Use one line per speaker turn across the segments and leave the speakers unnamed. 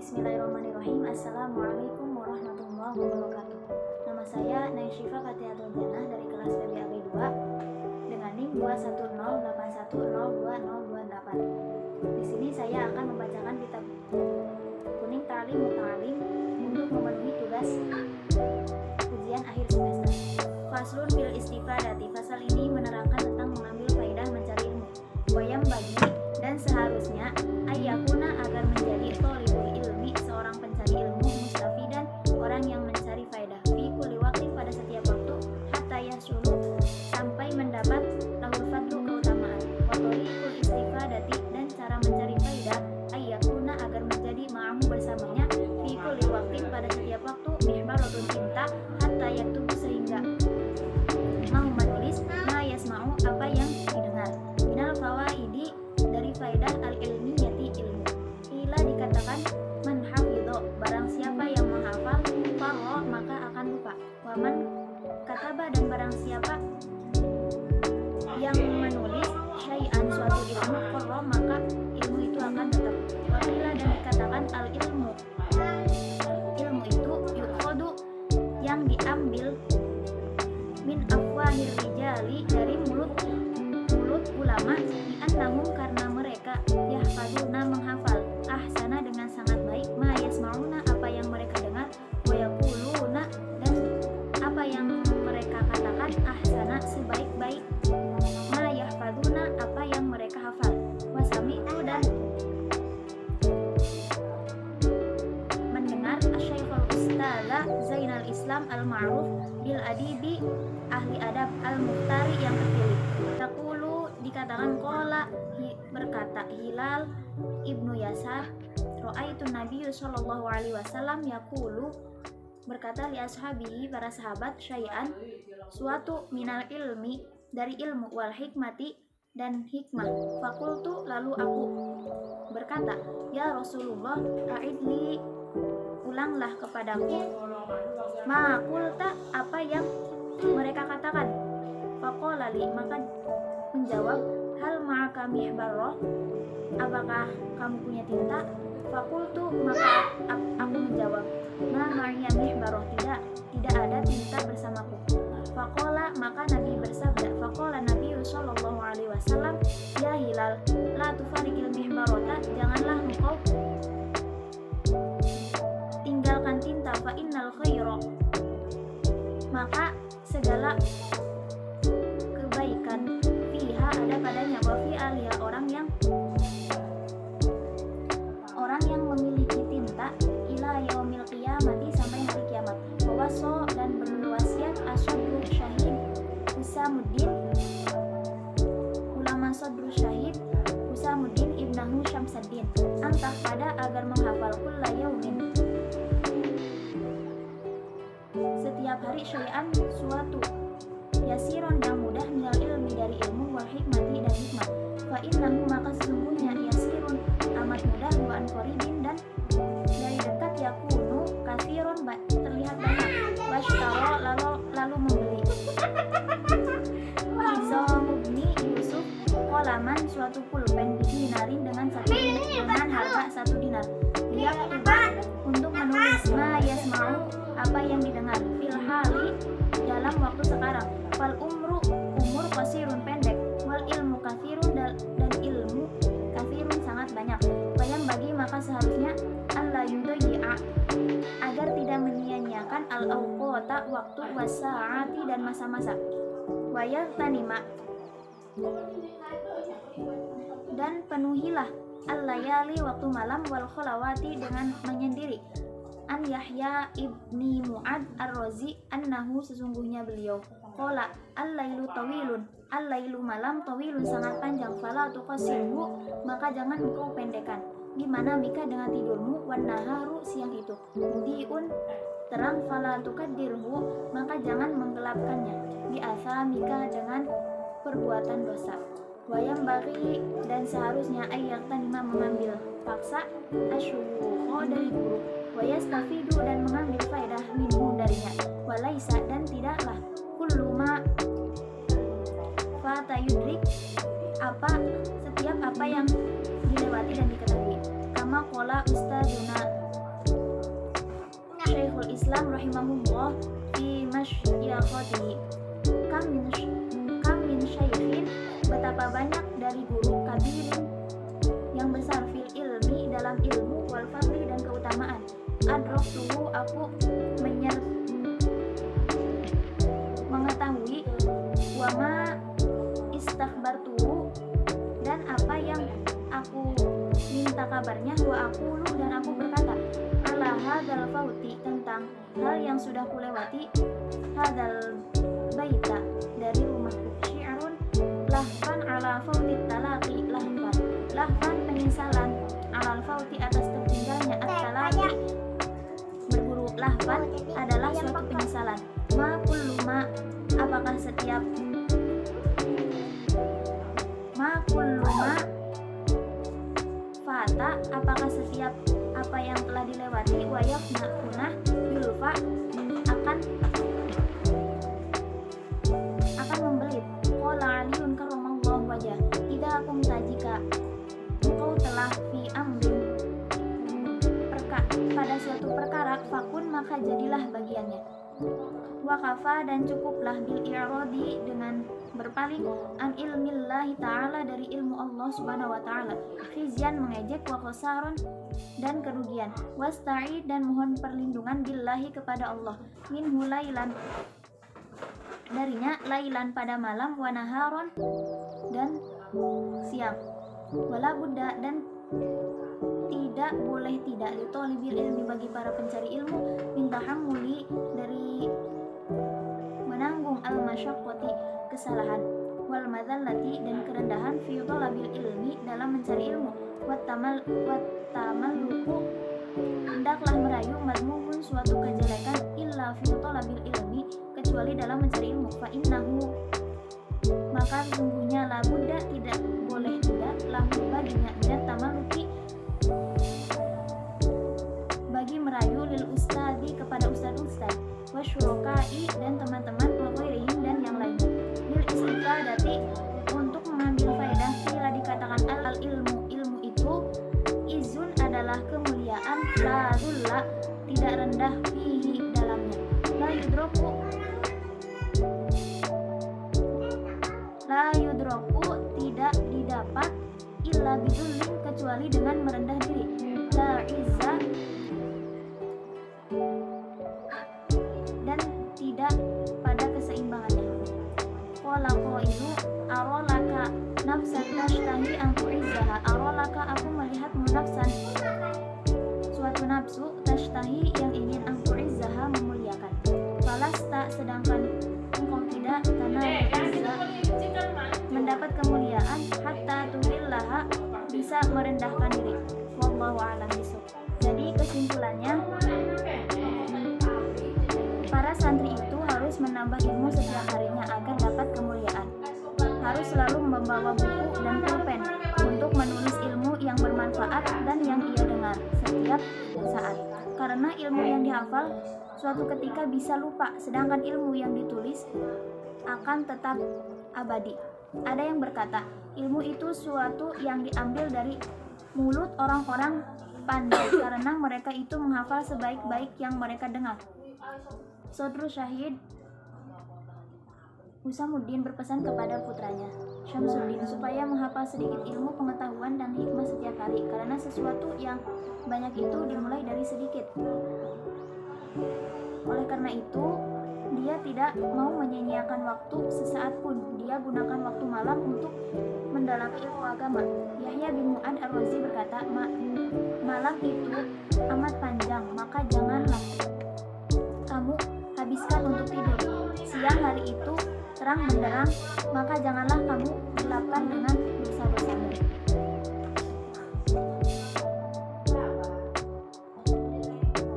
Bismillahirrahmanirrahim. Assalamualaikum warahmatullahi wabarakatuh. Nama saya Naisyifa Fatihatul Jannah dari kelas PBAB 2 dengan NIM 21081022028. Di sini saya akan membacakan kitab Kuning Ta'lim Muta'alim untuk memenuhi tugas ujian akhir semester. Faslun fil istifadati. Fasal ini menerangkan tentang mengambil faidah mencari ilmu. Wayam bagi dan seharusnya ayyakuna agar menjadi thalibul ilmi, seorang pencari ilmu, mustafidan, orang yang mencari faedah, fi kulli waqtin, pada setiap waktu, hatta yasulu, sampai mendapat lahul fadlu, keutamaan, wa thariqul istifadati, dan cara mencari faedah, ayyakuna agar menjadi ma'ahu, bersamanya, fi kulli waqtin, pada setiap waktu, mihbaratun, tinta, hatta yaktubu, sehingga mau menulis, ma yasma'u, apa yang didengar, minal fawaidi, dari faedah al-ilmiyati, ilmu. Ila, dikatakan man hafidho, barang siapa yang menghafal, farro, maka akan lupa. Waman kataba, dan barang siapa yang menulis syai'an, suatu ilmu, farro, maka ilmu itu akan tetap. Waqila, dan dikatakan al-ilmu, ilmu itu yukhodu, yang diambil, min afwahir rijali, dari mulut ulama, li'annahum, karena mereka, yahfaduna, menghafal, ahsana, dengan sangat baik, ma yasma'una, apa yang mereka dengar, wa yaquluna, dan apa yang mereka katakan, ahsana, sebaik-baik, ma yahfaduna, apa yang mereka hafal, wa sami'tu, dan mendengar asy-syaikhul ustadza Zainal Islam al-ma'ruf bil adibi, ahli adab, al-muhtari, yang terpilih. Taqulu, dikatakan qala, berkata Hilal ibnu Yasar, ra'aitu Nabiyyu sallallahu alaihi wasallam yaqulu, berkata li ashabihi, para sahabat, syai'an, suatu, minal ilmi, dari ilmu, wal hikmati, dan hikmah. Fakultu, lalu aku berkata, ya Rasulullah, a'idli, ulanglah kepadaku, ma qulta, apa yang mereka katakan. Faqala li, maka menjawab, hal ma'aka mihbarrah, apakah kamu punya tinta? Fakultu, maka aku menjawab, ma ma'ya mihbarrah, tidak ada tinta bersamaku. Faqala, maka Nabi bersabda, faqala Nabi sallallahu alaihi wasallam, ya Hilal, la tufarikil mihbarrata, janganlah engkau tinggalkan tinta, fa innal khaira, maka segala kebaikan, fiha, ada padanya, wa fi aliha, orang yang memiliki tinta, ila yaumil qiyamati, sampai hari kiamat. Wawaso, dan berwasiat, asyadru syahid Husamuddin, ulama sadru syahid Husamuddin ibnahu Syamsuddin, antah pada, agar menghafal, kulla yaumin, setiap hari, syai'an, suatu, yasiron, yang mudah, minal ilmi, dari ilmu, wal hikmati, dan hikmah. Fa innahu, maka sesungguhnya, yasirun, amat mudah, wa an qaribin, dan dari dekat, yakunu, katsiron, terlihat banyak, washtara, lalu membeli. Izamubni Yusuf, kolaman, suatu pulpen, dinarin, dengan harga 1 dinar. Lihat tuba, untuk menulis, ma yasma'u, apa yang didengar, fil hali, dalam waktu sekarang, fal umur qasirun, pendek, wal ilmu katsirun, dan ilmu katsirun, sangat banyak. Bayang bagi, maka seharusnya, alla yudayyi'a, agar tidak menyia-nyiakan, al awqata, waktu, wasaati, dan masa-masa, wayar tanima, dan penuhilah, al layali, waktu malam, wal kholawati, dengan menyendiri. An Yahya ibni Mu'ad ar-Razi, annahu, sesungguhnya beliau, qala, al-lailu tawilun, al-lailu, malam, tawilun, sangat panjang, fala tuqassirhu, maka jangan engkau pendekkan, gimana mika, dengan tidurmu, wan naharu, siang itu, mudiun, terang, fala tuqaddirhu, maka jangan menggelapkannya, bi mika, dengan perbuatan dosa. Wayam bagi, dan seharusnya, ayat tanima, mengambil paksa, asyuho, dari guru, wayastafidu, dan mengambil faedah minhu, darinya, walaisa, dan tidaklah, kulluma fatayudrik, setiap apa yang dilewati dan diketahui, kama qala ustadzuna, Islam rahimahullah fi masyayikhatihi kam min syaikhin, betapa banyak dari guru kabirin yang besar, fil ilmi, dalam ilmu, wal fadli, dan keutamaan, adroktuhu, aku mengetahui, wama istakhbartuhu, dan apa yang aku minta kabarnya, wa aqulu, dan aku berkata, ala hadzal fauti, tentang hal yang sudah kulewati, hadzal baita, dari rumahku, syi'run lahfan ala fauti talaqi, lahfan penyesalan, alal fauti, atas tertinggalnya at-talaqi, berburu. Lahfan adalah suatu penyesalan. Ma kullu ma, apakah setiap ma kullu ma fata, apakah setiap apa yang telah dilewati, wayafna punah, yulfa akan membelit. Qala Aliun karramallahu wajhah, idza qumta, jika engkau telah fi amrin, pada suatu perkara, fakun, maka jadilah bagiannya. Wakafa, dan cukuplah, bil i'radi, dengan berpaling, an ilmillahi ta'ala, dari ilmu Allah subhanahu wa ta'ala, khizyan, mengejek, wa khosaron, dan kerugian, wasta'id, dan mohon perlindungan, billahi, kepada Allah, minhu lailan, darinya, lailan, pada malam, wa naharon, dan siang, wala buddha, dan tidak boleh tidak, li thalibil ilmi, bagi para pencari ilmu, min tahammuli, dari menanggung al masyaqqati, kesalahan, wal madzallati, dan kerendahan, fi thalabil ilmi, dalam mencari ilmu, wat tamalluku, hendaklah merayu, madmumun, suatu kejelekan, illa fi thalabil ilmi, kecuali dalam mencari ilmu, fa innahu, maka sesungguhnya, la buddha, tidak boleh tidak, lahu, baginya, minat tamalluki, bagi merayu, lil ustadi, kepada ustad-ustad, wa syurokai, dan teman-teman, wa ghairihim, dan yang lainnya, lil istifadati, untuk mengambil faedah, bila dikatakan al ilmu itu, izun, adalah kemuliaan, la zulla, tidak rendah, fihi, dalamnya, la yudroku, tidak didapat, illa bidullin, kecuali dengan merendah diri, la izza, dan tidak pada keseimbangannya. Qala qailu, arolaka nafsan tashtahi an tu'izzaha, arolaka, aku melihatmu, nafsan, suatu nafsu, tashtahi, yang ingin, an tu'izzaha, memuliakan, falasta, sedangkan engkau tidak, karena mendapat kemuliaan, hatta tuhillaha, bisa merendahkan diri. Wallahu a'lam bishawab. Jadi kesimpulannya, para santri itu harus menambah ilmu setiap harinya agar dapat kemuliaan. Harus selalu membawa buku dan pulpen untuk menulis ilmu yang bermanfaat dan yang ia dengar setiap saat. Karena ilmu yang dihafal suatu ketika bisa lupa, sedangkan ilmu yang ditulis akan tetap abadi. Ada yang berkata, ilmu itu suatu yang diambil dari mulut orang-orang pandai, karena mereka itu menghafal sebaik-baik yang mereka dengar. Sodru Syahid Husamuddin berpesan kepada putranya Syamsuddin supaya menghafal sedikit ilmu, pengetahuan, dan hikmah setiap hari, karena sesuatu yang banyak itu dimulai dari sedikit. Oleh karena itu, dia tidak mau menyia-nyiakan waktu sesaat pun. Dia gunakan waktu malam untuk mendalami ilmu agama. Yahya bin Mu'ad ar-Razi berkata, malam itu amat panjang, maka janganlah kamu habiskan untuk tidur. Siang hari itu terang benderang, maka janganlah kamu gelapkan dengan dosa-dosamu.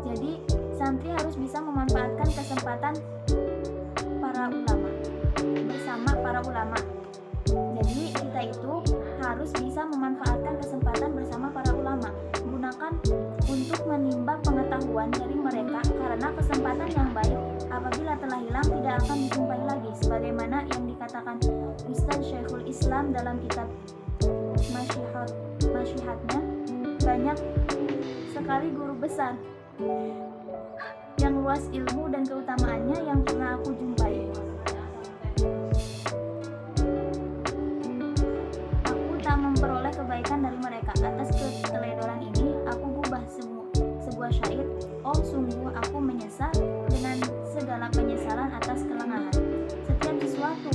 Jadi, santri harus bisa memanfaatkan kesempatan para ulama, bersama para ulama. Jadi, kita itu harus bisa memanfaatkan kesempatan bersama para ulama, gunakan untuk menimba pengetahuan dari mereka, karena kesempatan yang baik apabila telah hilang tidak akan dijumpai lagi, sebagaimana yang dikatakan Ustaz Syekhul Islam dalam kitab Masyihatnya. Banyak sekali guru besar yang yang luas ilmu dan keutamaannya yang pernah aku jumpai. Aku tak memperoleh kebaikan dari mereka. Atas keteledoran ini, aku gubah sebuah syair. Oh, sungguh aku menyesal dengan segala penyesalan atas kelengahan. Setiap sesuatu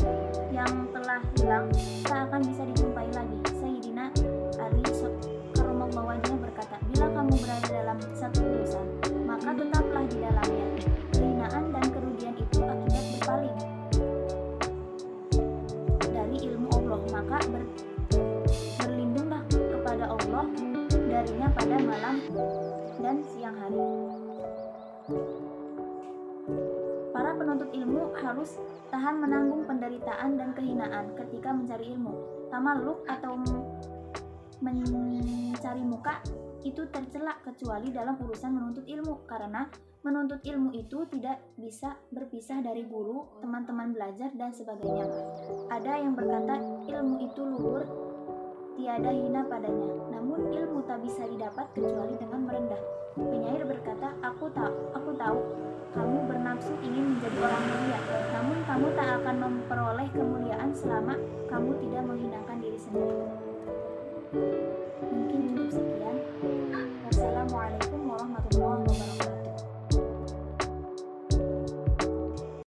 yang telah hilang tak akan bisa dijumpai lagi. Sayyidina Ali karramallahu wajhahu berkata, bila kamu berada dalam satu urusan, maka tetaplah di dalamnya. Kehinaan dan kerugian itu akibat berpaling dari ilmu Allah, maka berlindunglah kepada Allah darinya pada malam dan siang hari. Para penuntut ilmu harus tahan menanggung penderitaan dan kehinaan ketika mencari ilmu. Tamalluk atau mencari muka itu tercela kecuali dalam urusan menuntut ilmu, karena menuntut ilmu itu tidak bisa berpisah dari guru, teman-teman belajar, dan sebagainya. Ada yang berkata ilmu itu luhur, tiada hina padanya, namun ilmu tak bisa didapat kecuali dengan merendah. Penyair berkata, aku tahu kamu bernafsu ingin menjadi orang mulia, namun kamu tak akan memperoleh kemuliaan selama kamu tidak menghinakan